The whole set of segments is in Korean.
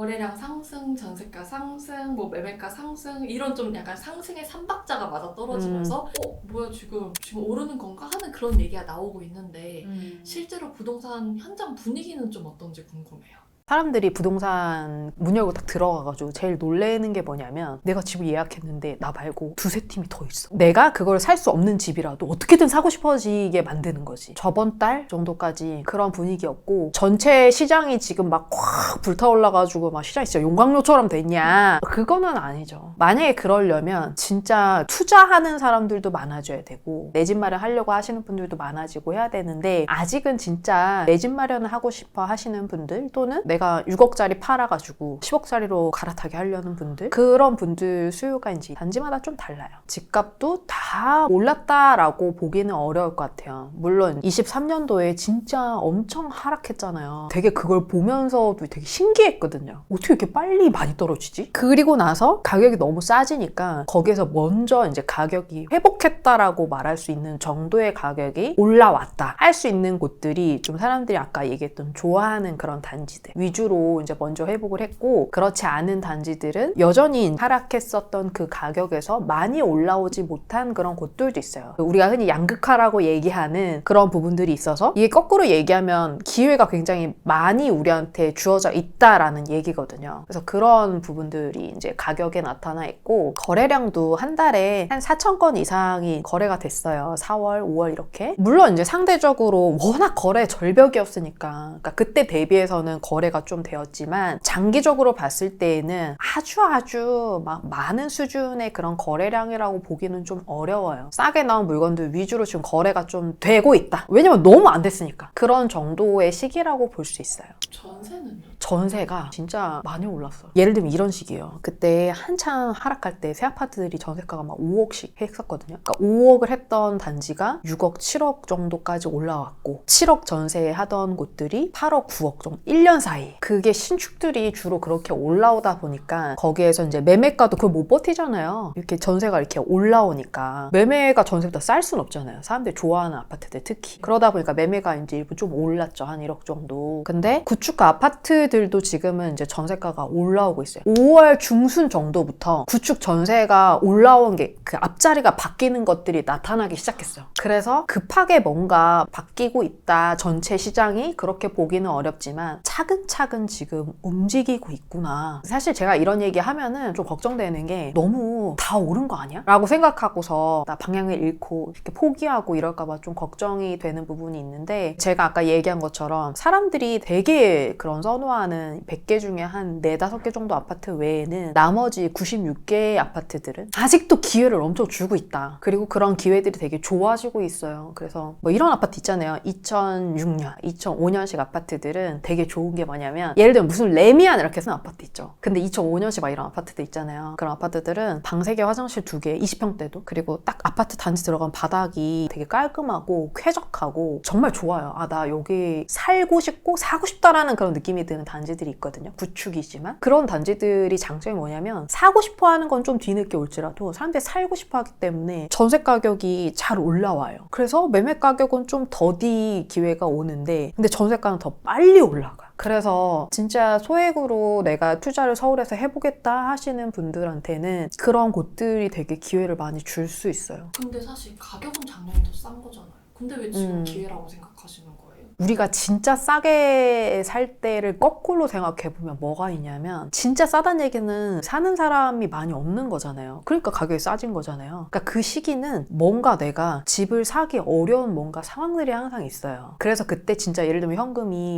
거래량 상승, 전세가 상승, 뭐 매매가 상승 이런 좀 약간 상승의 삼박자가 맞아 떨어지면서 뭐야 지금 오르는 건가 하는 그런 얘기가 나오고 있는데 실제로 부동산 현장 분위기는 좀 어떤지 궁금해요. 사람들이 부동산 문 열고 딱 들어가가지고 제일 놀래는 게 뭐냐면 내가 집을 예약했는데 나 말고 두세 팀이 더 있어. 내가 그걸 살 수 없는 집이라도 어떻게든 사고 싶어지게 만드는 거지. 저번 달 정도까지 그런 분위기였고 전체 시장이 지금 막 확 불타올라가지고 막 시장이 진짜 용광로처럼 됐냐? 그거는 아니죠. 만약에 그러려면 진짜 투자하는 사람들도 많아져야 되고 내 집 마련하려고 하시는 분들도 많아지고 해야 되는데 아직은 진짜 내 집 마련을 하고 싶어 하시는 분들 또는 내가 6억짜리 팔아가지고 10억짜리로 갈아타게 하려는 분들 그런 분들 수요가 이제 단지마다 좀 달라요. 집값도 다 올랐다라고 보기는 어려울 것 같아요. 물론 23년도에 진짜 엄청 하락했잖아요. 되게 그걸 보면서도 되게 신기했거든요. 어떻게 이렇게 빨리 많이 떨어지지? 그리고 나서 가격이 너무 싸지니까 거기에서 먼저 이제 가격이 회복했다라고 말할 수 있는 정도의 가격이 올라왔다 할 수 있는 곳들이 좀 사람들이 아까 얘기했던 좋아하는 그런 단지들 위주로 이제 먼저 회복을 했고 그렇지 않은 단지들은 여전히 하락했었던 그 가격에서 많이 올라오지 못한 그런 곳들도 있어요. 우리가 흔히 양극화라고 얘기하는 그런 부분들이 있어서 이게 거꾸로 얘기하면 기회가 굉장히 많이 우리한테 주어져 있다라는 얘기거든요. 그래서 그런 부분들이 이제 가격에 나타나 있고 거래량도 한 달에 한 4천 건 이상이 거래가 됐어요. 4월, 5월 이렇게. 물론 이제 상대적으로 워낙 거래 절벽이었으니까 그러니까 그때 대비해서는 거래가 좀 되었지만 장기적으로 봤을 때에는 아주 막 많은 수준의 그런 거래량이라고 보기는 좀 어려워요. 싸게 나온 물건들 위주로 지금 거래가 좀 되고 있다. 왜냐면 너무 안 됐으니까. 그런 정도의 시기라고 볼 수 있어요. 전세는요? 전세가 진짜 많이 올랐어요. 예를 들면 이런 식이에요. 그때 한참 하락할 때 새 아파트들이 전세가가 막 5억씩 했었거든요. 그러니까 5억을 했던 단지가 6억, 7억 정도까지 올라왔고 7억 전세 하던 곳들이 8억, 9억 정도 1년 사이. 그게 신축들이 주로 그렇게 올라오다 보니까 거기에서 이제 매매가도 그걸 못 버티잖아요. 이렇게 전세가 이렇게 올라오니까 매매가 전세보다 쌀 순 없잖아요. 사람들이 좋아하는 아파트들 특히. 그러다 보니까 매매가 이제 일부 좀 올랐죠. 한 1억 정도. 근데 구축가 아파트들도 지금은 이제 전세가가 올라오고 있어요. 5월 중순 정도부터 구축 전세가 올라온 게 그 앞자리가 바뀌는 것들이 나타나기 시작했어요. 그래서 급하게 뭔가 바뀌고 있다. 전체 시장이 그렇게 보기는 어렵지만 차근차근 지금 움직이고 있구나. 사실 제가 이런 얘기 하면은 좀 걱정되는 게 너무 다 오른 거 아니야? 라고 생각하고서 나 방향을 잃고 이렇게 포기하고 이럴까봐 좀 걱정이 되는 부분이 있는데 제가 아까 얘기한 것처럼 사람들이 되게 그런 선호하는 100개 중에 한 4, 5개 정도 아파트 외에는 나머지 96개의 아파트들은 아직도 기회를 엄청 주고 있다. 그리고 그런 기회들이 되게 좋아지고 있어요. 그래서 뭐 이런 아파트 있잖아요. 2006년, 2005년식 아파트들은 되게 좋은 게 뭐냐면 예를 들면 무슨 레미안 이렇게 쓴 아파트 있죠. 근데 2005년식 막 이런 아파트들 있잖아요. 그런 아파트들은 방 3개, 화장실 2개, 20평대도 그리고 딱 아파트 단지 들어간 바닥이 되게 깔끔하고 쾌적하고 정말 좋아요. 아, 나 여기 살고 싶고 사고 싶다라는 그런 느낌이 드는 단지들이 있거든요. 구축이지만 그런 단지들이 장점이 뭐냐면 사고 싶어 하는 건 좀 뒤늦게 올지라도 사람들이 살고 싶어 하기 때문에 전세 가격이 잘 올라와요. 그래서 매매 가격은 좀 더디 기회가 오는데 근데 전세가는 더 빨리 올라가. 그래서 진짜 소액으로 내가 투자를 서울에서 해보겠다 하시는 분들한테는 그런 곳들이 되게 기회를 많이 줄 수 있어요. 근데 사실 가격은 작년에 더 싼 거잖아요. 근데 왜 지금 기회라고 생각하시는 거예요? 우리가 진짜 싸게 살 때를 거꾸로 생각해보면 뭐가 있냐면 진짜 싸다는 얘기는 사는 사람이 많이 없는 거잖아요. 그러니까 가격이 싸진 거잖아요. 그러니까 그 시기는 뭔가 내가 집을 사기 어려운 뭔가 상황들이 항상 있어요. 그래서 그때 진짜 예를 들면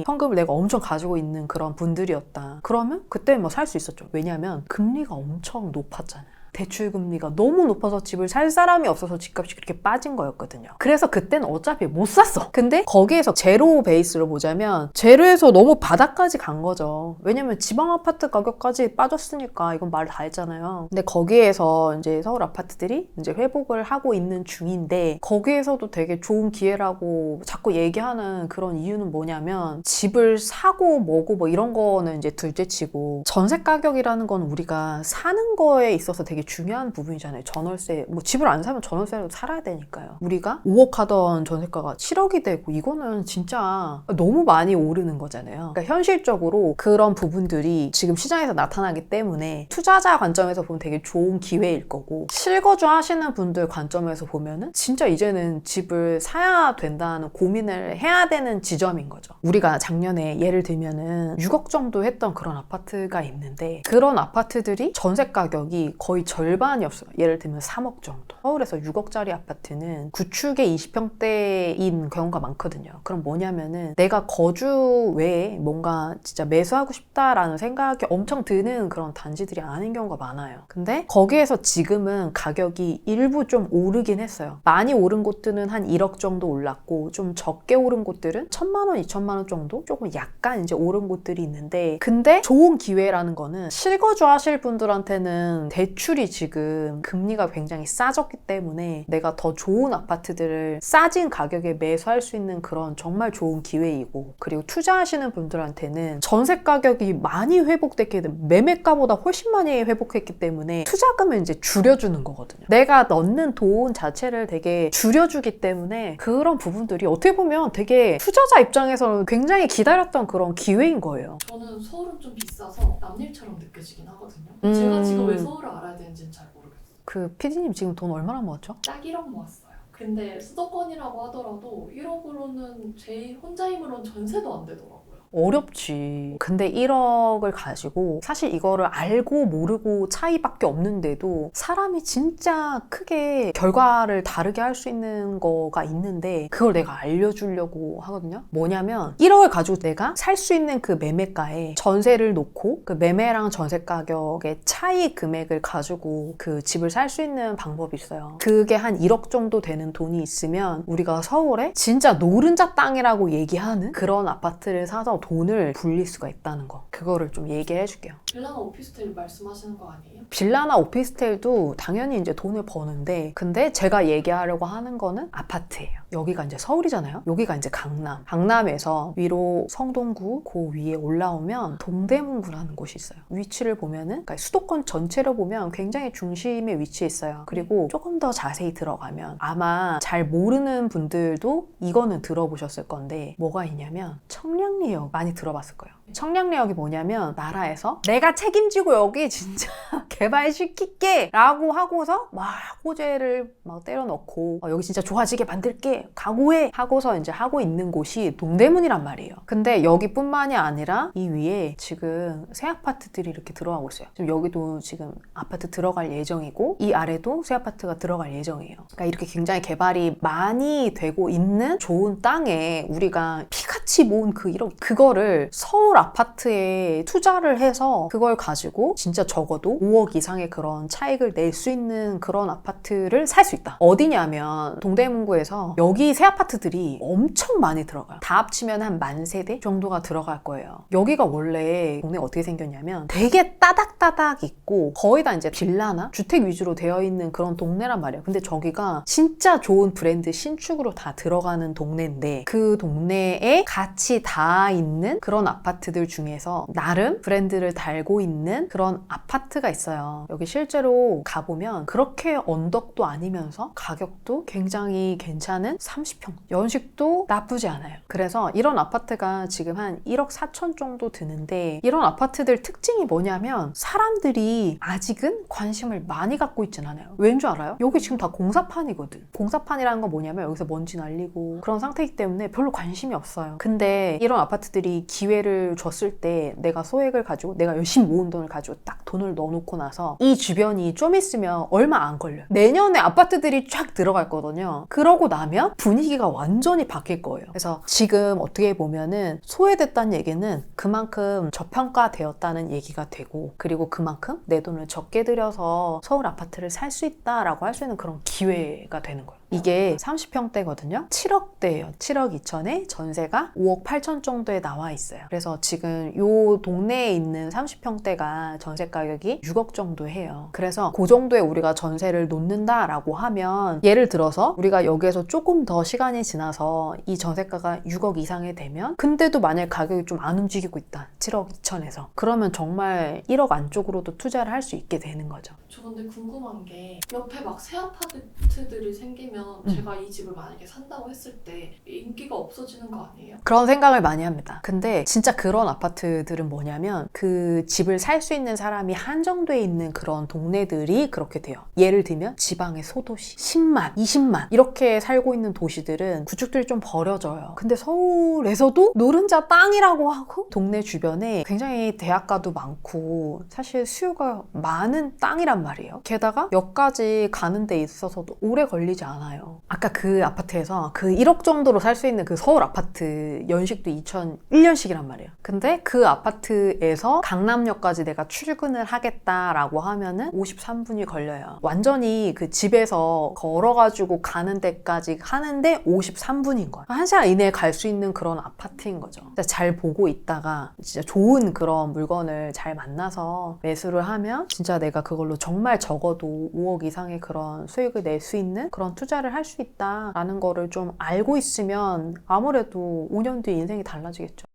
현금을 내가 엄청 가지고 있는 그런 분들이었다. 그러면 그때 뭐 살 수 있었죠. 왜냐하면 금리가 엄청 높았잖아요. 대출 금리가 너무 높아서 집을 살 사람이 없어서 집값이 그렇게 빠진 거였거든요. 그래서 그때는 어차피 못 샀어. 근데 거기에서 제로 베이스로 보자면 제로에서 너무 바닥까지 간 거죠. 왜냐면 지방 아파트 가격까지 빠졌으니까 이건 말 다 했잖아요. 근데 거기에서 이제 서울 아파트들이 이제 회복을 하고 있는 중인데 거기에서도 되게 좋은 기회라고 자꾸 얘기하는 그런 이유는 뭐냐면 집을 사고 뭐고 뭐 이런 거는 이제 둘째치고 전세 가격이라는 건 우리가 사는 거에 있어서 되게 중요한 부분이잖아요. 전월세, 뭐 집을 안 사면 전월세로 살아야 되니까요. 우리가 5억 하던 전세가가 7억이 되고 이거는 진짜 너무 많이 오르는 거잖아요. 그러니까 현실적으로 그런 부분들이 지금 시장에서 나타나기 때문에 투자자 관점에서 보면 되게 좋은 기회일 거고, 실거주 하시는 분들 관점에서 보면은 진짜 이제는 집을 사야 된다는 고민을 해야 되는 지점인 거죠. 우리가 작년에 예를 들면은 6억 정도 했던 그런 아파트가 있는데, 그런 아파트들이 전세 가격이 거의 절반이었어요. 예를 들면 3억 정도. 서울에서 6억짜리 아파트는 구축에 20평대인 경우가 많거든요. 그럼 뭐냐면은 내가 거주 외에 뭔가 진짜 매수하고 싶다라는 생각이 엄청 드는 그런 단지들이 아닌 경우가 많아요. 근데 거기에서 지금은 가격이 일부 좀 오르긴 했어요. 많이 오른 곳들은 한 1억 정도 올랐고, 좀 적게 오른 곳들은 1,000만 원, 2,000만 원 정도 조금 약간 이제 오른 곳들이 있는데, 근데 좋은 기회라는 거는 실거주 하실 분들한테는 대출이 지금 금리가 굉장히 싸졌기 때문에 내가 더 좋은 아파트들을 싸진 가격에 매수할 수 있는 그런 정말 좋은 기회이고, 그리고 투자하시는 분들한테는 전세 가격이 많이 회복됐기 때문에 매매가보다 훨씬 많이 회복했기 때문에 투자금을 이제 줄여주는 거거든요. 내가 넣는 돈 자체를 되게 줄여주기 때문에 그런 부분들이 어떻게 보면 되게 투자자 입장에서는 굉장히 기다렸던 그런 기회인 거예요. 저는 서울은 좀 비싸서 남일처럼 느껴지긴 하거든요. 제가 지금 왜 서울을 알아야 되는지는 잘 모르겠어요. 그 PD님 지금 돈 얼마나 모았죠? 딱 1억 모았어요. 근데 수도권이라고 하더라도 1억으로는 제 혼자 힘으로는 전세도 안 되더라고요. 어렵지. 근데 1억을 가지고 사실 이거를 알고 모르고 차이밖에 없는데도 사람이 진짜 크게 결과를 다르게 할 수 있는 거가 있는데, 그걸 내가 알려주려고 하거든요. 뭐냐면 1억을 가지고 내가 살 수 있는 그 매매가에 전세를 놓고 그 매매랑 전세 가격의 차이 금액을 가지고 그 집을 살 수 있는 방법이 있어요. 그게 한 1억 정도 되는 돈이 있으면 우리가 서울에 진짜 노른자 땅이라고 얘기하는 그런 아파트를 사서 돈을 불릴 수가 있다는 거, 그거를 좀 얘기해 줄게요. 빌라나 오피스텔 말씀하시는 거 아니에요? 빌라나 오피스텔도 당연히 이제 돈을 버는데, 근데 제가 얘기하려고 하는 거는 아파트예요. 여기가 이제 서울이잖아요. 여기가 이제 강남. 강남에서 위로 성동구 그 위에 올라오면 동대문구라는 곳이 있어요. 위치를 보면은, 그러니까 수도권 전체를 보면 굉장히 중심에 위치해 있어요. 그리고 조금 더 자세히 들어가면 아마 잘 모르는 분들도 이거는 들어보셨을 건데, 뭐가 있냐면 청량리역 많이 들어봤을 거예요. 청량리역이 뭐냐면 나라에서 내가 책임지고 여기 진짜 개발시킬게 라고 하고서 막 호재를 막 때려넣고 여기 진짜 좋아지게 만들게 각오해 하고서 이제 하고 있는 곳이 동대문이란 말이에요. 근데 여기뿐만이 아니라 이 위에 지금 새 아파트들이 이렇게 들어가고 있어요. 지금 여기도 지금 아파트 들어갈 예정이고, 이 아래도 새 아파트가 들어갈 예정이에요. 그러니까 이렇게 굉장히 개발이 많이 되고 있는 좋은 땅에 우리가 피같이 모은 그 1억, 그거를 서울 아파트에 투자를 해서 그걸 가지고 진짜 적어도 5억 이상의 그런 차익을 낼 수 있는 그런 아파트를 살 수 있다. 어디냐면 동대문구에서 여기 새 아파트들이 엄청 많이 들어가요. 다 합치면 한 10,000세대 정도가 들어갈 거예요. 여기가 원래 동네가 어떻게 생겼냐면 되게 따닥따닥 있고 거의 다 이제 빌라나 주택 위주로 되어 있는 그런 동네란 말이에요. 근데 저기가 진짜 좋은 브랜드 신축으로 다 들어가는 동네인데, 그 동네에 같이 다 있는 그런 아파트들 중에서 나름 브랜드를 달고 있는 그런 아파트가 있어요. 여기 실제로 가보면 그렇게 언덕도 아니면서 가격도 굉장히 괜찮은 30평, 연식도 나쁘지 않아요. 그래서 이런 아파트가 지금 한 1억 4천 정도 드는데, 이런 아파트들 특징이 뭐냐면 사람들이 아직은 관심을 많이 갖고 있진 않아요. 왠 줄 알아요? 여기 지금 다 공사판이거든. 공사판이라는 건 뭐냐면 여기서 먼지 날리고 그런 상태이기 때문에 별로 관심이 없어요. 근데 이런 아파트들이 기회를 줬을 때 내가 소액을 가지고 내가 열심히 모은 돈을 가지고 딱 돈을 넣어놓고 나서 이 주변이 좀 있으면 얼마 안 걸려요. 내년에 아파트들이 쫙 들어갈 거거든요. 그러고 나면 분위기가 완전히 바뀔 거예요. 그래서 지금 어떻게 보면은 소외됐다는 얘기는 그만큼 저평가되었다는 얘기가 되고, 그리고 그만큼 내 돈을 적게 들여서 서울 아파트를 살 수 있다라고 할 수 있는 그런 기회가 되는 거예요. 이게 30평대거든요. 7억대예요. 7억 2천에 전세가 5억 8천 정도에 나와 있어요. 그래서 지금 요 동네에 있는 30평대가 전세 가격이 6억 정도 해요. 그래서 그 정도에 우리가 전세를 놓는다라고 하면 예를 들어서 우리가 여기에서 조금 더 시간이 지나서 이 전세가가 6억 이상이 되면 근데도 만약에 가격이 좀 안 움직이고 있다. 7억 2천에서. 그러면 정말 1억 안쪽으로도 투자를 할 수 있게 되는 거죠. 저 근데 궁금한 게 옆에 막 새 아파트들이 생기면 제가 이 집을 만약에 산다고 했을 때 인기가 없어지는 거 아니에요? 그런 생각을 많이 합니다. 근데 진짜 그런 아파트들은 뭐냐면 그 집을 살 수 있는 사람이 한정돼 있는 그런 동네들이 그렇게 돼요. 예를 들면 지방의 소도시 10만, 20만 이렇게 살고 있는 도시들은 구축들이 좀 버려져요. 근데 서울에서도 노른자 땅이라고 하고 동네 주변에 굉장히 대학가도 많고 사실 수요가 많은 땅이란 말이에요. 게다가 역까지 가는 데 있어서도 오래 걸리지 않아요. 아까 그 아파트에서 그 1억 정도로 살 수 있는 그 서울 아파트 연식도 2001년식이란 말이에요. 근데 그 아파트에서 강남역까지 내가 출근을 하겠다라고 하면은 53분이 걸려요. 완전히 그 집에서 걸어가지고 가는 데까지 하는데 53분인 거예요. 1시간 이내에 갈 수 있는 그런 아파트인 거죠. 진짜 잘 보고 있다가 진짜 좋은 그런 물건을 잘 만나서 매수를 하면 진짜 내가 그걸로 정말 적어도 5억 이상의 그런 수익을 낼 수 있는 그런 투자를 할 수 있다라는 거를 좀 알고 있으면 아무래도 5년 뒤에 인생이 달라지겠죠.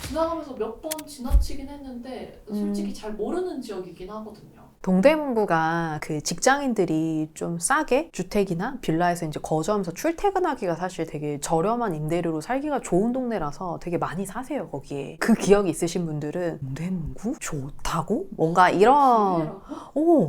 지나가면서 몇 번 지나치긴 했는데 솔직히 잘 모르는 지역이긴 하거든요. 동대문구가 그 직장인들이 좀 싸게 주택이나 빌라에서 이제 거주하면서 출퇴근하기가 사실 되게 저렴한 임대료로 살기가 좋은 동네라서 되게 많이 사세요, 거기에. 그 기억이 있으신 분들은 동대문구? 좋다고? 뭔가 이런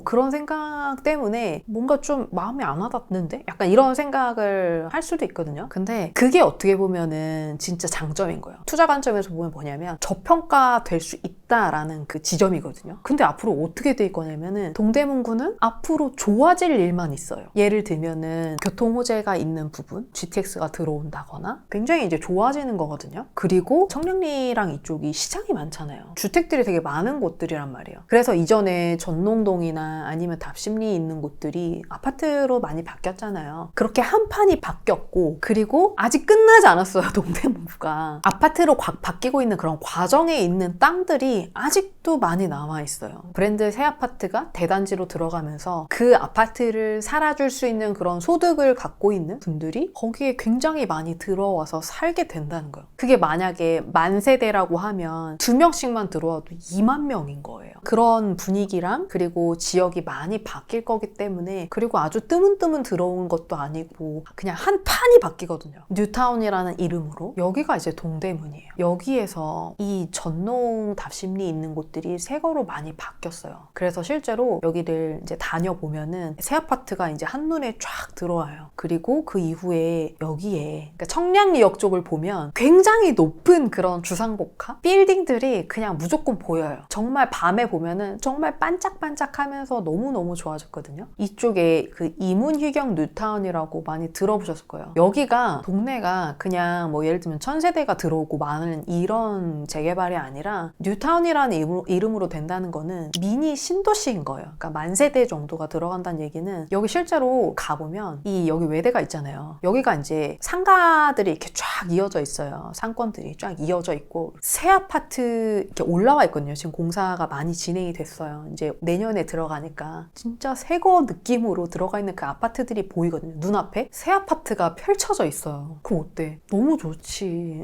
그런 생각 때문에 뭔가 좀 마음에 안 와닿는데? 약간 이런 생각을 할 수도 있거든요. 근데 그게 어떻게 보면은 진짜 장점인 거예요. 투자 관점에서 보면 뭐냐면 저평가될 수 있다라는 그 지점이거든요. 근데 앞으로 어떻게 될 거냐면은 동대문구는 앞으로 좋아질 일만 있어요. 예를 들면은 교통 호재가 있는 부분, GTX가 들어온다거나 굉장히 이제 좋아지는 거거든요. 그리고 청량리랑 이쪽이 시장이 많잖아요. 주택들이 되게 많은 곳들이란 말이에요. 그래서 이전에 전농동이나 아니면 답심리 있는 곳들이 아파트로 많이 바뀌었잖아요. 그렇게 한 판이 바뀌었고 그리고 아직 끝나지 않았어요. 동대문구가. 아파트로 바뀌고 있는 그런 과정에 있는 땅들이 아직도 많이 남아있어요. 브랜드 새 아파트가 대단지로 들어가면서 그 아파트를 살아줄 수 있는 그런 소득을 갖고 있는 분들이 거기에 굉장히 많이 들어와서 살게 된다는 거예요. 그게 만약에 만 세대라고 하면 2명씩만 들어와도 2만 명인 거예요. 그런 분위기랑 그리고 지역이 많이 바뀔 거기 때문에 그리고 아주 뜨문뜨문 들어온 것도 아니고 그냥 한 판이 바뀌거든요. 뉴타운이라는 이름으로. 여기가 이제 동대문이에요. 여기에서 이 전농 답심리 있는 곳들이 새 거로 많이 바뀌었어요. 그래서 실제로 여기를 이제 다녀보면은 새 아파트가 이제 한눈에 쫙 들어와요. 그리고 그 이후에 여기에 그러니까 청량리역 쪽을 보면 굉장히 높은 그런 주상복합 빌딩들이 그냥 무조건 보여요. 정말 밤에 보면은 정말 반짝반짝하면서 너무너무 좋아졌거든요. 이쪽에 그 이문휘경 뉴타운이라고 많이 들어보셨을 거예요. 여기가 동네가 그냥 뭐 예를 들면 1000세대가 들어오고 많은 이런 재개발이 아니라 뉴타운이라는 이름으로 된다는 거는 미니 신도시인 거예요. 그러니까 만 세대 정도가 들어간다는 얘기는 여기 실제로 가보면 여기 외대가 있잖아요. 여기가 이제 상가들이 이렇게 쫙 이어져 있어요. 상권들이 쫙 이어져 있고 새 아파트 이렇게 올라와 있거든요. 지금 공사가 많이 진행이 됐어요. 이제 내년에 들어가니까 진짜 새거 느낌으로 들어가 있는 그 아파트들이 보이거든요. 눈앞에 새 아파트가 펼쳐져 있어요. 그럼 어때? 너무 좋지.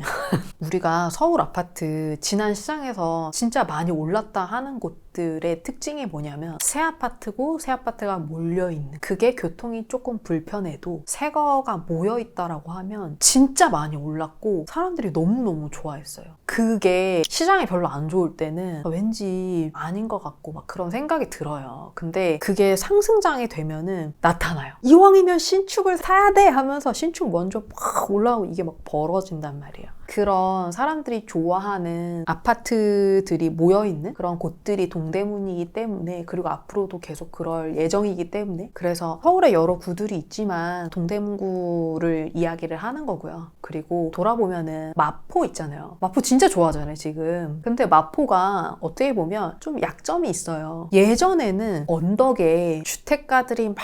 우리가 서울 아파트 지난 시장에서 진짜 많이 올랐다 하는 곳들의 특징이 뭐냐면 새 아파트고 새 아파트가 몰려있는 그게 교통이 조금 불편해도 새 거가 모여있다라고 하면 진짜 많이 올랐고 사람들이 너무너무 좋아했어요. 그게 시장이 별로 안 좋을 때는 왠지 아닌 것 같고 막 그런 생각이 들어요. 근데 그게 상승장이 되면은 나타나요. 이왕이면 신축을 사야 돼 하면서 신축 먼저 막 올라오고 이게 막 벌어진단 말이에요. 그런 사람들이 좋아하는 아파트들이 모여있는 그런 곳들이 동대문이기 때문에, 그리고 앞으로도 계속 그럴 예정이기 때문에, 그래서 서울에 여러 구들이 있지만 동대문구를 이야기를 하는 거고요. 그리고 돌아보면은 마포 있잖아요. 마포 진짜 좋아하잖아요 지금. 근데 마포가 어떻게 보면 좀 약점이 있어요. 예전에는 언덕에 주택가들이 막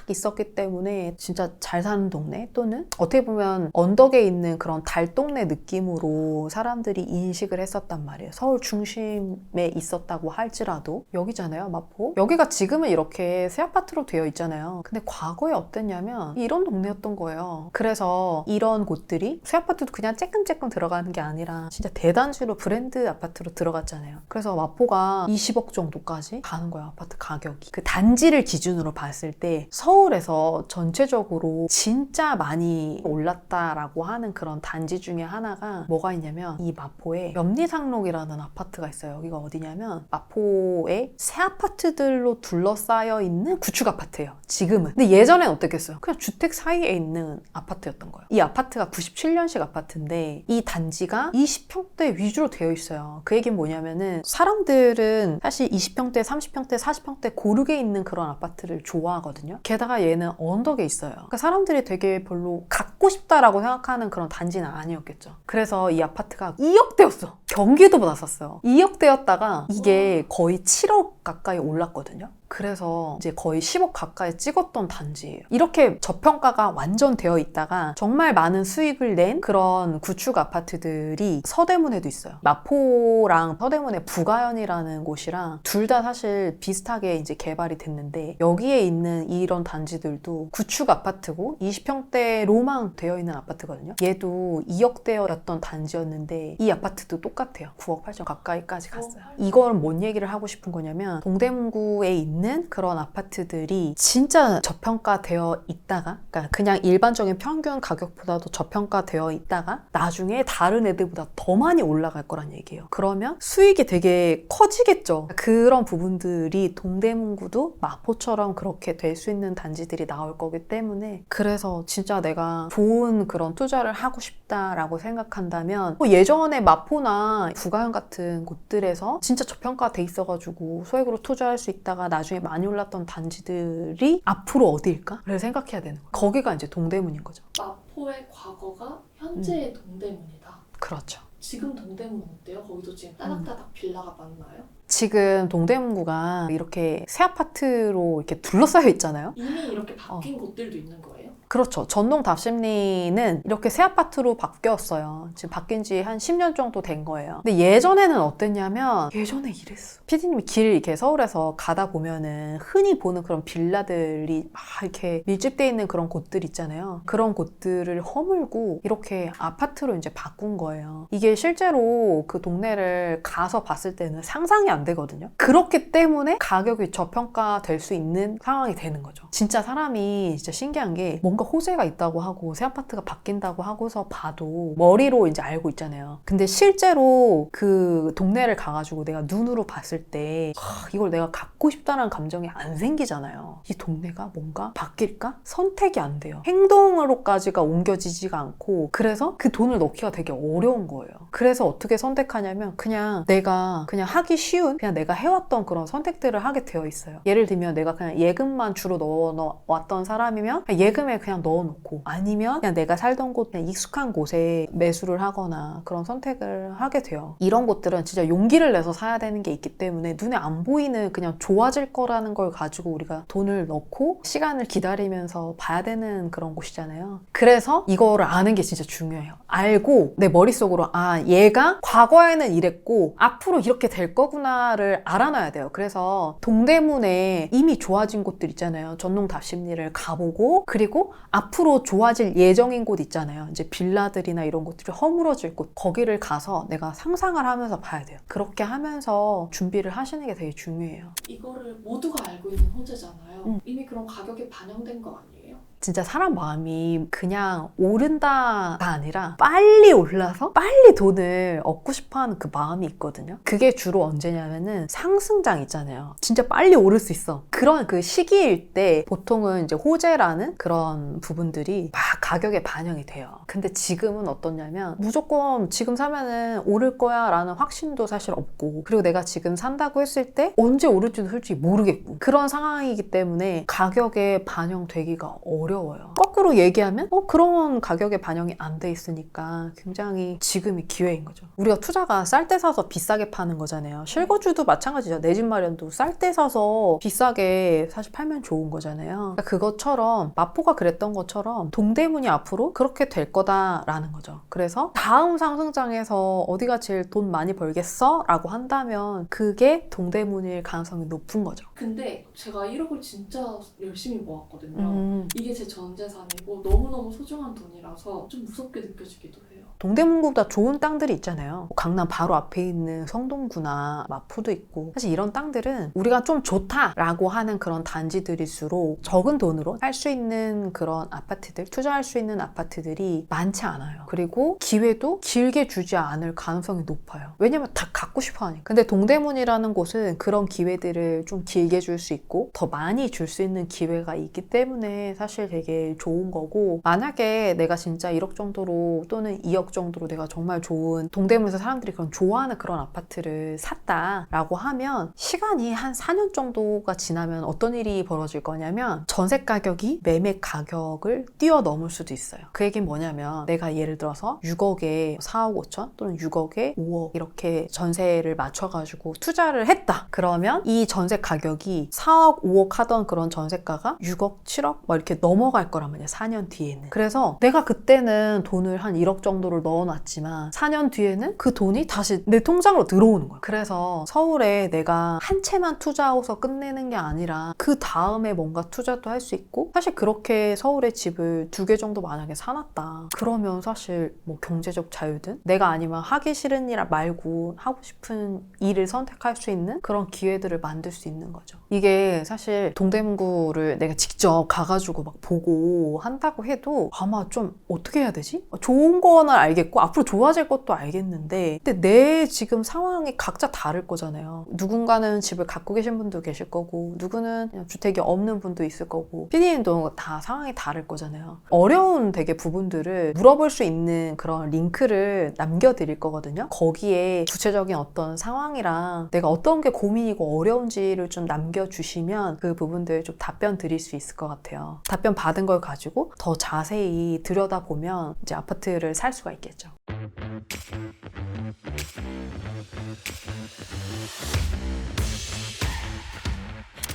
있었기 때문에 진짜 잘 사는 동네, 또는 어떻게 보면 언덕에 있는 그런 달동네 느낌으로 사람들이 인식을 했었단 말이에요. 서울 중심에 있었다고 할지라도. 여기잖아요, 마포. 여기가 지금은 이렇게 새 아파트로 되어 있잖아요. 근데 과거에 어땠냐면 이런 동네였던 거예요. 그래서 이런 곳들이 새 아파트도 그냥 쬐끔쬐끔 들어가는 게 아니라 진짜 대단지로 브랜드 아파트로 들어갔잖아요. 그래서 마포가 20억 정도까지 가는 거예요, 아파트 가격이. 그 단지를 기준으로 봤을 때 서울에서 전체적으로 진짜 많이 올랐다라고 하는 그런 단지 중에 하나가 뭐가 있냐면, 이 마포에 염리상록이라는 아파트가 있어요. 여기가 어디냐면 마포의 새 아파트들로 둘러싸여 있는 구축 아파트예요, 지금은. 근데 예전엔 어땠겠어요? 그냥 주택 사이에 있는 아파트였던 거예요. 이 아파트가 97년식 아파트인데 이 단지가 20평대 위주로 되어 있어요. 그 얘기는 뭐냐면은 사람들은 사실 20평대, 30평대, 40평대 고르게 있는 그런 아파트를 좋아하거든요. 게다가 얘는 언덕에 있어요. 그러니까 사람들이 되게 별로 갖고 싶다라고 생각하는 그런 단지는 아니었겠죠. 그래서 이 아파트가 2억대였어. 경기도보다 쌌어요. 2억대였다가 이게 거의 7억 가까이 올랐거든요. 그래서 이제 거의 10억 가까이 찍었던 단지예요. 이렇게 저평가가 완전 되어 있다가 정말 많은 수익을 낸 그런 구축 아파트들이 서대문에도 있어요. 마포랑 서대문의 부가현이라는 곳이랑 둘 다 사실 비슷하게 이제 개발이 됐는데, 여기에 있는 이런 단지들도 구축 아파트고 20평대로만 되어 있는 아파트거든요. 얘도 2억대였던 단지였는데 이 아파트도 똑같아요. 9억 8천 가까이까지 갔어요. 이걸 뭔 얘기를 하고 싶은 거냐면, 동대문구에 있는 그런 아파트들이 진짜 저평가되어 있다가, 그러니까 그냥 일반적인 평균 가격보다도 저평가되어 있다가 나중에 다른 애들보다 더 많이 올라갈 거란 얘기예요. 그러면 수익이 되게 커지겠죠. 그런 부분들이 동대문구도 마포처럼 그렇게 될 수 있는 단지들이 나올 거기 때문에, 그래서 진짜 내가 좋은 그런 투자를 하고 싶다라고 생각한다면 예전에 마포나 부가현 같은 곳들에서 진짜 저평가돼 있어가지고 소액으로 투자할 수 있다가 나중에 많이 올랐던 단지들이 앞으로 어디일까?를 생각해야 되는 거예요. 거기가 이제 동대문인 거죠. 마포의 과거가 현재의 동대문이다. 그렇죠. 지금 동대문 어때요? 거기도 지금 따닥따닥 빌라가 많나요? 지금 동대문구가 이렇게 새 아파트로 이렇게 둘러싸여 있잖아요. 이미 이렇게 바뀐 곳들도 있는 거예요? 그렇죠. 전동 답심리는 이렇게 새 아파트로 바뀌었어요. 지금 바뀐 지 한 10년 정도 된 거예요. 근데 예전에는 어땠냐면, 예전에 이랬어. 피디님이 길 이렇게 서울에서 가다 보면은 흔히 보는 그런 빌라들이 막 이렇게 밀집되어 있는 그런 곳들 있잖아요. 그런 곳들을 허물고 이렇게 아파트로 이제 바꾼 거예요. 이게 실제로 그 동네를 가서 봤을 때는 상상이 안 되거든요. 그렇기 때문에 가격이 저평가될 수 있는 상황이 되는 거죠. 진짜 사람이 진짜 신기한 게, 뭔가 호재가 있다고 하고 새 아파트가 바뀐다고 하고서 봐도 머리로 이제 알고 있잖아요. 근데 실제로 그 동네를 가가지고 내가 눈으로 봤을 때 이걸 내가 갖고 싶다는 감정이 안 생기잖아요. 이 동네가 뭔가 바뀔까? 선택이 안 돼요. 행동으로까지가 옮겨지지가 않고, 그래서 그 돈을 넣기가 되게 어려운 거예요. 그래서 어떻게 선택하냐면 그냥 내가 그냥 하기 쉬운, 그냥 내가 해왔던 그런 선택들을 하게 되어 있어요. 예를 들면 내가 그냥 예금만 주로 넣어왔던 사람이면 예금에 그냥 넣어놓고, 아니면 그냥 내가 살던 곳, 그냥 익숙한 곳에 매수를 하거나 그런 선택을 하게 돼요. 이런 곳들은 진짜 용기를 내서 사야 되는 게 있기 때문에 눈에 안 보이는 그냥 좋아질 거라는 걸 가지고 우리가 돈을 넣고 시간을 기다리면서 봐야 되는 그런 곳이잖아요. 그래서 이거를 아는 게 진짜 중요해요. 알고 내 머릿속으로 얘가 과거에는 이랬고 앞으로 이렇게 될 거구나를 알아놔야 돼요. 그래서 동대문에 이미 좋아진 곳들 있잖아요. 전동 답심리를 가보고, 그리고 앞으로 좋아질 예정인 곳 있잖아요. 이제 빌라들이나 이런 곳들이 허물어질 곳, 거기를 가서 내가 상상을 하면서 봐야 돼요. 그렇게 하면서 준비를 하시는 게 되게 중요해요. 이거를 모두가 알고 있는 호재잖아요. 이미 그런 가격에 반영된 거 아니에요? 진짜 사람 마음이 그냥 오른다가 아니라 빨리 올라서 빨리 돈을 얻고 싶어하는 그 마음이 있거든요. 그게 주로 언제냐면은 상승장 있잖아요. 진짜 빨리 오를 수 있어. 그런 그 시기일 때 보통은 이제 호재라는 그런 부분들이 막 가격에 반영이 돼요. 근데 지금은 어떠냐면 무조건 지금 사면은 오를 거야 라는 확신도 사실 없고, 그리고 내가 지금 산다고 했을 때 언제 오를지도 솔직히 모르겠고, 그런 상황이기 때문에 가격에 반영되기가 어려워요. 거꾸로 얘기하면 그런 가격에 반영이 안 돼 있으니까 굉장히 지금이 기회인 거죠. 우리가 투자가 쌀 때 사서 비싸게 파는 거잖아요. 실거주도 마찬가지죠. 내 집 마련도 쌀 때 사서 비싸게 사실 팔면 좋은 거잖아요. 그러니까 그것처럼 마포가 그랬던 것처럼 동대문이 앞으로 그렇게 될 거다라는 거죠. 그래서 다음 상승장에서 어디가 제일 돈 많이 벌겠어? 라고 한다면 그게 동대문일 가능성이 높은 거죠. 근데 제가 1억을 진짜 열심히 모았거든요. 이게 제 전 재산이고 너무너무 소중한 돈이라서 좀 무섭게 느껴지기도 해요. 동대문구보다 좋은 땅들이 있잖아요. 강남 바로 앞에 있는 성동구나 마포도 있고, 사실 이런 땅들은 우리가 좀 좋다라고 하는 그런 단지들일수록 적은 돈으로 살 수 있는 그런 아파트들, 투자할 수 있는 아파트들이 많지 않아요. 그리고 기회도 길게 주지 않을 가능성이 높아요. 왜냐면 다 갖고 싶어 하니까. 근데 동대문이라는 곳은 그런 기회들을 좀 길게 줄 수 있고 더 많이 줄 수 있는 기회가 있기 때문에 사실 되게 좋은 거고, 만약에 내가 진짜 1억 정도로 또는 2억 정도로 내가 정말 좋은 동대문에서 사람들이 그런 좋아하는 그런 아파트를 샀다라고 하면 시간이 한 4년 정도가 지나면 어떤 일이 벌어질 거냐면 전세 가격이 매매 가격을 뛰어넘을 수도 있어요. 그 얘기는 뭐냐면 내가 예를 들어서 6억에 4억 5천 또는 6억에 5억 이렇게 전세를 맞춰가지고 투자를 했다. 그러면 이 전세 가격이 4억 5억 하던 그런 전세가가 6억 7억 막 이렇게 넘어갈 거란 말이야. 4년 뒤에는. 그래서 내가 그때는 돈을 한 1억 정도를 넣어놨지만 4년 뒤에는 그 돈이 다시 내 통장으로 들어오는 거야. 그래서 서울에 내가 한 채만 투자해서 끝내는 게 아니라 그 다음에 뭔가 투자도 할 수 있고, 사실 그렇게 서울에 집을 2개 정도 만약에 사놨다 그러면 사실 뭐 경제적 자유든 내가 아니면 하기 싫은 일 말고 하고 싶은 일을 선택할 수 있는 그런 기회들을 만들 수 있는 거죠. 이게 사실 동대문구를 내가 직접 가가지고 막 보고 한다고 해도 아마 좀 어떻게 해야 되지? 좋은 거는 알겠고 앞으로 좋아질 것도 알겠는데, 근데 내 지금 상황이 각자 다를 거잖아요. 누군가는 집을 갖고 계신 분도 계실 거고, 누구는 그냥 주택이 없는 분도 있을 거고, PD님도 다 상황이 다를 거잖아요. 어려운 되게 부분들을 물어볼 수 있는 그런 링크를 남겨드릴 거거든요. 거기에 구체적인 어떤 상황이랑 내가 어떤 게 고민이고 어려운지를 좀 남겨주시면 그 부분들 좀 답변 드릴 수 있을 것 같아요. 답변 받은 걸 가지고 더 자세히 들여다보면 이제 아파트를 살 수가 있겠죠.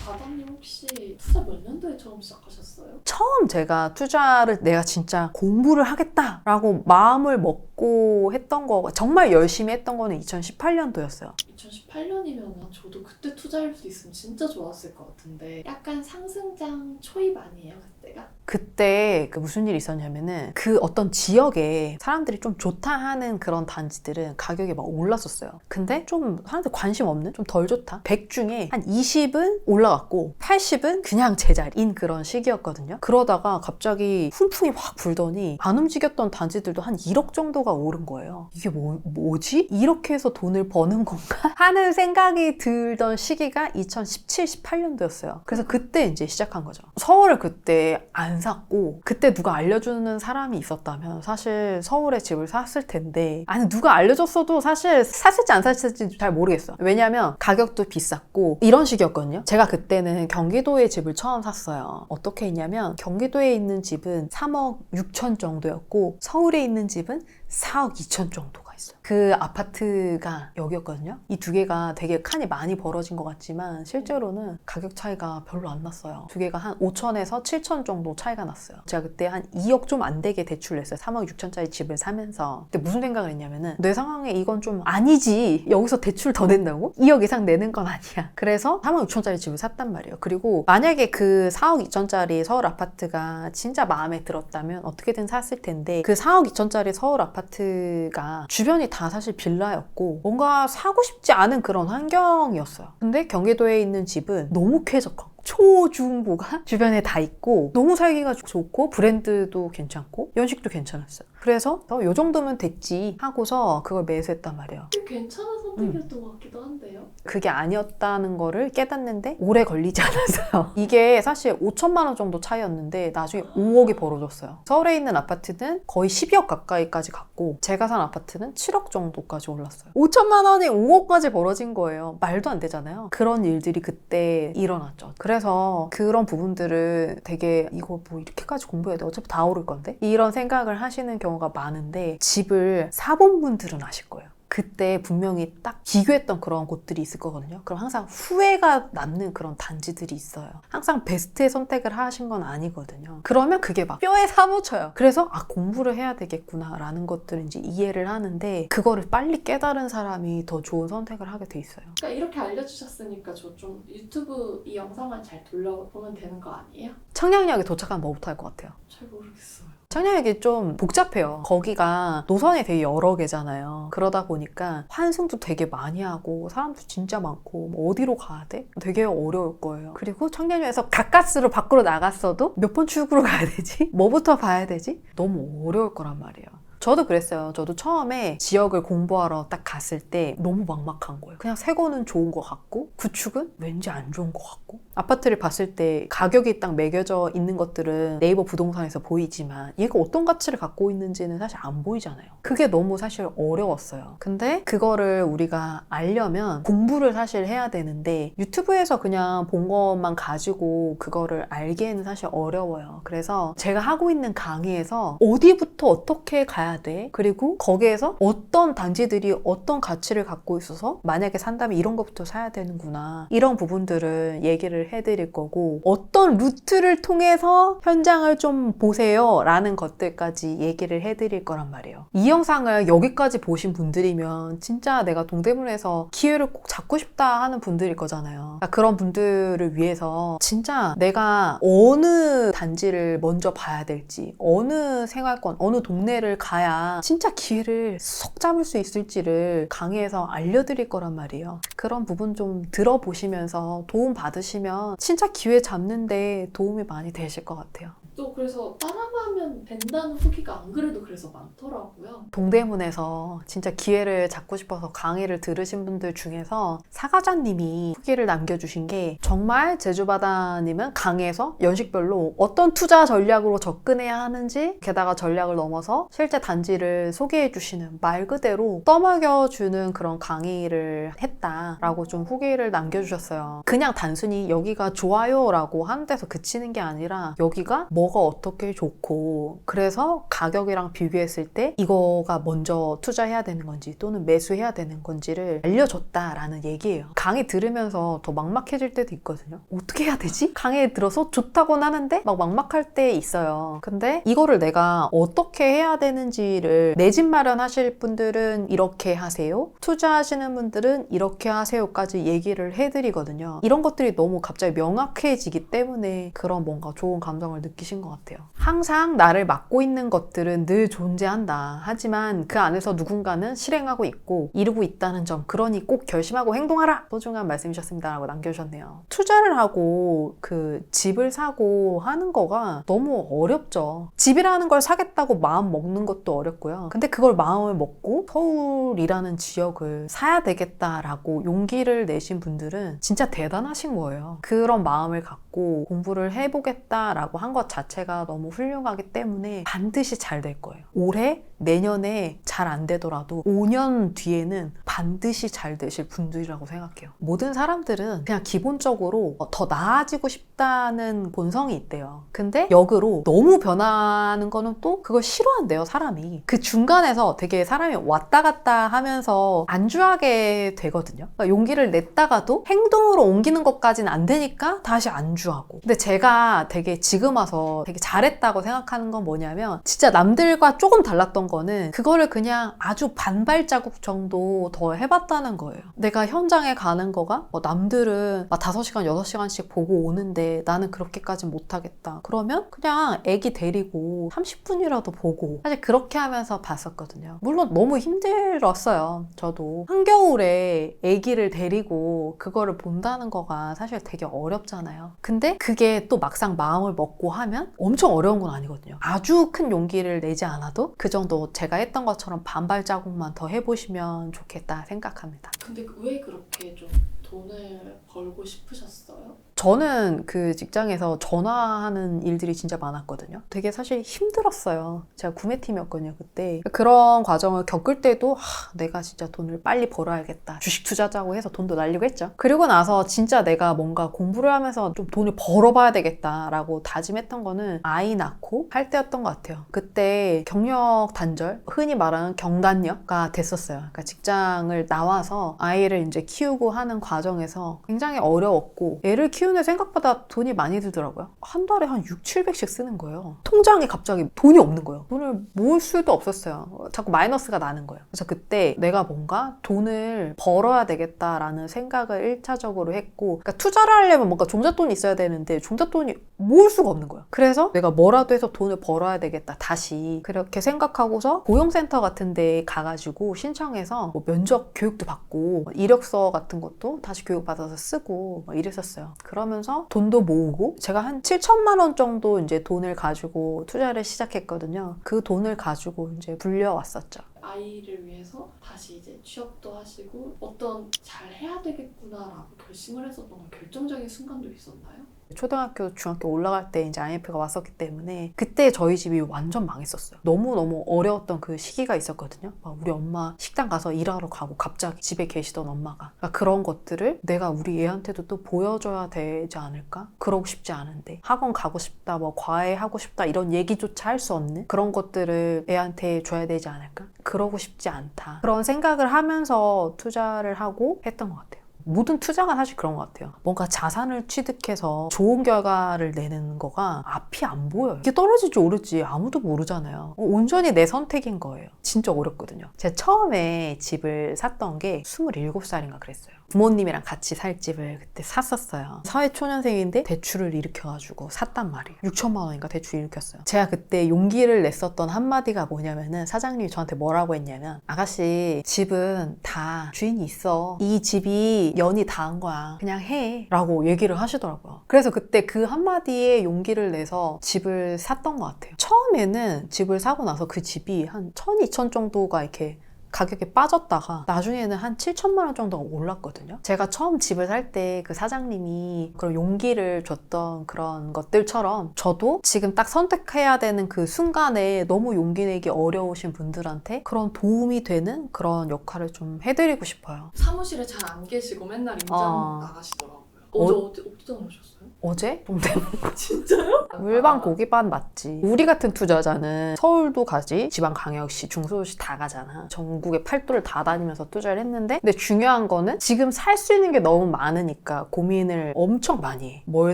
바다님 혹시 투자 몇 년도에 처음 시작하셨어요? 처음 제가 투자를 내가 진짜 공부를 하겠다라고 마음을 먹고 했던 거, 정말 열심히 했던 거는 2018년도였어요. 2018년이면 저도 그때 투자할 수 있으면 진짜 좋았을 것 같은데, 약간 상승장 초입 아니에요 그때가? 그때 무슨 일이 있었냐면은 그 어떤 지역에 사람들이 좀 좋다 하는 그런 단지들은 가격이 막 올랐었어요. 근데 좀 사람들 관심 없는, 좀 덜 좋다 100 중에 한 20은 올라갔고 80은 그냥 제자리인 그런 시기였거든요. 그러다가 갑자기 훈풍이 확 불더니 안 움직였던 단지들도 한 1억 정도가 오른 거예요. 이게 뭐지? 이렇게 해서 돈을 버는 건가? 하는 생각이 들던 시기가 2017, 18년도였어요. 그래서 그때 이제 시작한 거죠. 서울을 그때 안 샀고, 그때 누가 알려주는 사람이 있었다면 사실 서울에 집을 샀을 텐데, 아니 누가 알려줬어도 사실 샀을지 안 샀을지 잘 모르겠어요. 왜냐면 가격도 비쌌고 이런 식이었거든요. 제가 그때는 경기도에 집을 처음 샀어요. 어떻게 했냐면 경기도에 있는 집은 3억 6천 정도였고 서울에 있는 집은 4억 2천 정도가 있어요. 그 아파트가 여기였거든요. 이 두 개가 되게 칸이 많이 벌어진 것 같지만 실제로는 가격 차이가 별로 안 났어요. 두 개가 한 5천에서 7천 정도 차이가 났어요. 제가 그때 한 2억 좀 안 되게 대출을 했어요. 3억 6천짜리 집을 사면서. 근데 무슨 생각을 했냐면은 내 상황에 이건 좀 아니지. 여기서 대출 더 낸다고? 2억 이상 내는 건 아니야. 그래서 3억 6천짜리 집을 샀단 말이에요. 그리고 만약에 그 4억 2천짜리 서울 아파트가 진짜 마음에 들었다면 어떻게든 샀을 텐데, 그 4억 2천짜리 서울 아파트가 주변이 다 사실 빌라였고 뭔가 사고 싶지 않은 그런 환경이었어요. 근데 경기도에 있는 집은 너무 쾌적하고 초중고가 주변에 다 있고 너무 살기가 좋고 브랜드도 괜찮고 연식도 괜찮았어요. 그래서 이 정도면 됐지 하고서 그걸 매수했단 말이에요. 괜찮은 선택이었던 것 같기도 한데요. 그게 아니었다는 거를 깨닫는데 오래 걸리지 않았어요. 이게 사실 5천만 원 정도 차이였는데 나중에 5억이 벌어졌어요. 서울에 있는 아파트는 거의 12억 가까이까지 갔고 제가 산 아파트는 7억 정도까지 올랐어요. 5천만 원이 5억까지 벌어진 거예요. 말도 안 되잖아요. 그런 일들이 그때 일어났죠. 그래서 그런 부분들을 되게 이거 뭐 이렇게까지 공부해야 돼? 어차피 다 오를 건데? 이런 생각을 하시는 경우가 많은데 집을 사본 분들은 아실 거예요. 그때 분명히 딱 비교했던 그런 곳들이 있을 거거든요. 그럼 항상 후회가 남는 그런 단지들이 있어요. 항상 베스트의 선택을 하신 건 아니거든요. 그러면 그게 막 뼈에 사무쳐요. 그래서 공부를 해야 되겠구나 라는 것들을 이제 이해를 하는데 그거를 빨리 깨달은 사람이 더 좋은 선택을 하게 돼 있어요. 그러니까 이렇게 알려주셨으니까 저 좀 유튜브 이 영상을 잘 돌려보면 되는 거 아니에요? 청량역에 도착하면 뭐부터 할 것 같아요? 잘 모르겠어요. 청량역이 좀 복잡해요. 거기가 노선이 되게 여러 개잖아요. 그러다 보니까 환승도 되게 많이 하고 사람도 진짜 많고 뭐 어디로 가야 돼? 되게 어려울 거예요. 그리고 청량역에서 가까스로 밖으로 나갔어도 몇 번 출구로 가야 되지? 뭐부터 봐야 되지? 너무 어려울 거란 말이에요. 저도 그랬어요. 저도 처음에 지역을 공부하러 딱 갔을 때 너무 막막한 거예요. 그냥 새 거는 좋은 것 같고 구축은 왠지 안 좋은 것 같고 아파트를 봤을 때 가격이 딱 매겨져 있는 것들은 네이버 부동산에서 보이지만 얘가 어떤 가치를 갖고 있는지는 사실 안 보이잖아요. 그게 너무 사실 어려웠어요. 근데 그거를 우리가 알려면 공부를 사실 해야 되는데 유튜브에서 그냥 본 것만 가지고 그거를 알기에는 사실 어려워요. 그래서 제가 하고 있는 강의에서 어디부터 어떻게 가야 돼? 그리고 거기에서 어떤 단지들이 어떤 가치를 갖고 있어서 만약에 산다면 이런 것부터 사야 되는구나. 이런 부분들을 얘기를 해드릴 거고 어떤 루트를 통해서 현장을 좀 보세요 라는 것들까지 얘기를 해드릴 거란 말이에요. 이 영상을 여기까지 보신 분들이면 진짜 내가 동대문에서 기회를 꼭 잡고 싶다 하는 분들일 거잖아요. 그러니까 그런 분들을 위해서 진짜 내가 어느 단지를 먼저 봐야 될지 어느 생활권, 어느 동네를 가야 진짜 기회를 쏙 잡을 수 있을지를 강의에서 알려드릴 거란 말이에요. 그런 부분 좀 들어보시면서 도움 받으시면 진짜 기회 잡는데 도움이 많이 되실 것 같아요. 또 그래서 따라가면 된다는 후기가 안 그래도 그래서 많더라고요. 동대문에서 진짜 기회를 잡고 싶어서 강의를 들으신 분들 중에서 사과자님이 후기를 남겨주신 게 정말 제주바다님은 강의에서 연식별로 어떤 투자 전략으로 접근해야 하는지 게다가 전략을 넘어서 실제 단지를 소개해주시는 말 그대로 떠먹여주는 그런 강의를 했다라고 좀 후기를 남겨주셨어요. 그냥 단순히 여기가 좋아요 라고 하는 데서 그치는 게 아니라 여기가 뭐가 어떻게 좋고 그래서 가격이랑 비교했을 때 이거가 먼저 투자해야 되는 건지 또는 매수해야 되는 건지를 알려줬다라는 얘기예요. 강의 들으면서 더 막막해질 때도 있거든요. 어떻게 해야 되지? 강의 들어서 좋다고는 하는데 막 막막할 때 있어요. 근데 이거를 내가 어떻게 해야 되는지를 내 집 마련하실 분들은 이렇게 하세요. 투자하시는 분들은 이렇게 하세요까지 얘기를 해드리거든요. 이런 것들이 너무 갑자기 명확해지기 때문에 그런 뭔가 좋은 감정을 느끼신 것 같아요. 항상 나를 맡고 있는 것들은 늘 존재한다. 하지만 그 안에서 누군가는 실행하고 있고 이루고 있다는 점. 그러니 꼭 결심하고 행동하라! 소중한 말씀이셨습니다. 라고 남겨주셨네요. 투자를 하고 그 집을 사고 하는 거가 너무 어렵죠. 집이라는 걸 사겠다고 마음 먹는 것도 어렵고요. 근데 그걸 마음을 먹고 서울이라는 지역을 사야 되겠다라고 용기를 내신 분들은 진짜 대단하신 거예요. 그런 마음을 갖고 공부를 해보겠다라고 한 것 자체가 너무 훌륭하기 때문에 반드시 잘 될 거예요. 올해, 내년에 잘 안 되더라도 5년 뒤에는 반드시 잘 되실 분들이라고 생각해요. 모든 사람들은 그냥 기본적으로 더 나아지고 싶다는 본성이 있대요. 근데 역으로 너무 변하는 거는 또 그걸 싫어한대요, 사람이. 그 중간에서 되게 사람이 왔다 갔다 하면서 안주하게 되거든요. 그러니까 용기를 냈다가도 행동으로 옮기는 것까지는 안 되니까 다시 안주하고. 근데 제가 되게 지금 와서 되게 잘했다고 생각하는 건 뭐냐면 진짜 남들과 조금 달랐던 웃겼던 거는 그거를 그냥 아주 반발자국 정도 더 해봤다는 거예요. 내가 현장에 가는 거가 남들은 5시간, 6시간씩 보고 오는데 나는 그렇게까지 못하겠다. 그러면 그냥 애기 데리고 30분이라도 보고 사실 그렇게 하면서 봤었거든요. 물론 너무 힘들었어요. 저도 한겨울에 애기를 데리고 그거를 본다는 거가 사실 되게 어렵잖아요. 근데 그게 또 막상 마음을 먹고 하면 엄청 어려운 건 아니거든요. 아주 큰 용기를 내지 않아도 그 정도 제가 했던 것처럼 반발자국만 더 해보시면 좋겠다 생각합니다. 근데 왜 그렇게 좀 돈을 벌고 싶으셨어요? 저는 그 직장에서 전화하는 일들이 진짜 많았거든요. 되게 사실 힘들었어요. 제가 구매팀이었거든요, 그때. 그런 과정을 겪을 때도 내가 진짜 돈을 빨리 벌어야겠다. 주식 투자자고 해서 돈도 날리고 했죠. 그리고 나서 진짜 내가 뭔가 공부를 하면서 좀 돈을 벌어봐야 되겠다라고 다짐했던 거는 아이 낳고 할 때였던 것 같아요. 그때 경력 단절, 흔히 말하는 경단녀가 됐었어요. 그러니까 직장을 나와서 아이를 이제 키우고 하는 과정에서 굉장히 어려웠고 애를 키우는 생각보다 돈이 많이 들더라고요. 한 달에 한 6, 700씩 쓰는 거예요. 통장에 갑자기 돈이 없는 거예요. 돈을 모을 수도 없었어요. 자꾸 마이너스가 나는 거예요. 그래서 그때 내가 뭔가 돈을 벌어야 되겠다라는 생각을 1차적으로 했고, 그러니까 투자를 하려면 뭔가 종잣돈이 있어야 되는데 종잣돈이 모을 수가 없는 거예요. 그래서 내가 뭐라도 해서 돈을 벌어야 되겠다. 다시 그렇게 생각하고서 고용센터 같은 데 가가지고 신청해서 면접 교육도 받고 이력서 같은 것도 다시 교육받아서 쓰고 이랬었어요. 그러면서 돈도 모으고 제가 한 7천만 원 정도 이제 돈을 가지고 투자를 시작했거든요. 그 돈을 가지고 이제 불려왔었죠. 아이를 위해서 다시 이제 취업도 하시고 어떤 잘 해야 되겠구나라고 결심을 했었던 결정적인 순간도 있었나요? 초등학교, 중학교 올라갈 때 이제 IMF가 왔었기 때문에 그때 저희 집이 완전 망했었어요. 너무너무 어려웠던 그 시기가 있었거든요. 우리 엄마 식당 가서 일하러 가고 갑자기 집에 계시던 엄마가. 그러니까 그런 것들을 내가 우리 애한테도 또 보여줘야 되지 않을까? 그러고 싶지 않은데 학원 가고 싶다, 과외 하고 싶다 이런 얘기조차 할 수 없는 그런 것들을 애한테 줘야 되지 않을까? 그러고 싶지 않다. 그런 생각을 하면서 투자를 하고 했던 것 같아요. 모든 투자가 사실 그런 것 같아요. 뭔가 자산을 취득해서 좋은 결과를 내는 거가 앞이 안 보여요. 이게 떨어질지 오를지 아무도 모르잖아요. 온전히 내 선택인 거예요. 진짜 어렵거든요. 제가 처음에 집을 샀던 게 27살인가 그랬어요. 부모님이랑 같이 살 집을 그때 샀었어요. 사회초년생인데 대출을 일으켜가지고 샀단 말이에요. 6천만 원인가 대출 일으켰어요. 제가 그때 용기를 냈었던 한마디가 뭐냐면은 사장님이 저한테 뭐라고 했냐면 아가씨 집은 다 주인이 있어. 이 집이 연이 닿은 거야. 그냥 해. 라고 얘기를 하시더라고요. 그래서 그때 그 한마디에 용기를 내서 집을 샀던 것 같아요. 처음에는 집을 사고 나서 그 집이 한 1,000, 2,000 정도가 이렇게 가격이 빠졌다가 나중에는 한 7천만 원 정도가 올랐거든요. 제가 처음 집을 살 때 그 사장님이 그런 용기를 줬던 그런 것들처럼 저도 지금 딱 선택해야 되는 그 순간에 너무 용기 내기 어려우신 분들한테 그런 도움이 되는 그런 역할을 좀 해드리고 싶어요. 사무실에 잘 안 계시고 맨날 임장 나가시더라고요. 어디다 놓으셨어요? 어제? 동대 진짜요? 물반 고기반 맞지. 우리 같은 투자자는 서울도 가지, 지방광역시, 중소도시 다 가잖아. 전국의 팔도를 다 다니면서 투자를 했는데 근데 중요한 거는 지금 살 수 있는 게 너무 많으니까 고민을 엄청 많이 해. 뭘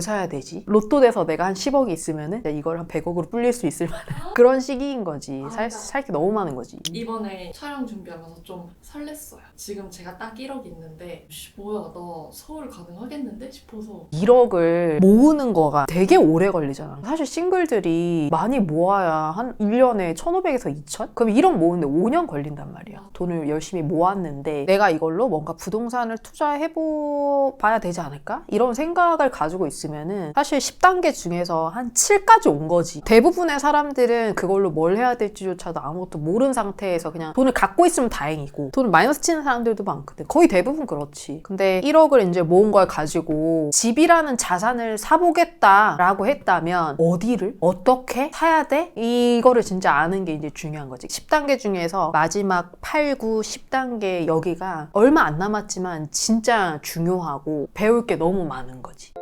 사야 되지? 로또 돼서 내가 한 10억이 있으면은 이걸 한 100억으로 불릴 수 있을 만한 그런 시기인 거지. 살 게 너무 많은 거지. 이번에 촬영 준비하면서 좀 설렜어요. 지금 제가 딱 1억 있는데 뭐야 나 서울 가능하겠는데 싶어서 1억을 모으는 거가 되게 오래 걸리잖아. 사실 싱글들이 많이 모아야 한 1년에 1,500에서 2,000? 그럼 1억 모으는데 5년 걸린단 말이야. 돈을 열심히 모았는데 내가 이걸로 뭔가 부동산을 투자해봐야 되지 않을까? 이런 생각을 가지고 있으면은 사실 10단계 중에서 한 7까지 온 거지. 대부분의 사람들은 그걸로 뭘 해야 될지조차도 아무것도 모르는 상태에서 그냥 돈을 갖고 있으면 다행이고 돈을 마이너스 치는 사람들도 많거든. 거의 대부분 그렇지. 근데 1억을 이제 모은 걸 가지고 집이라는 자산을 사보겠다라고 했다면 어디를 어떻게 사야 돼? 이거를 진짜 아는 게 이제 중요한 거지. 10단계 중에서 마지막 8, 9, 10단계 여기가 얼마 안 남았지만 진짜 중요하고 배울 게 너무 많은 거지.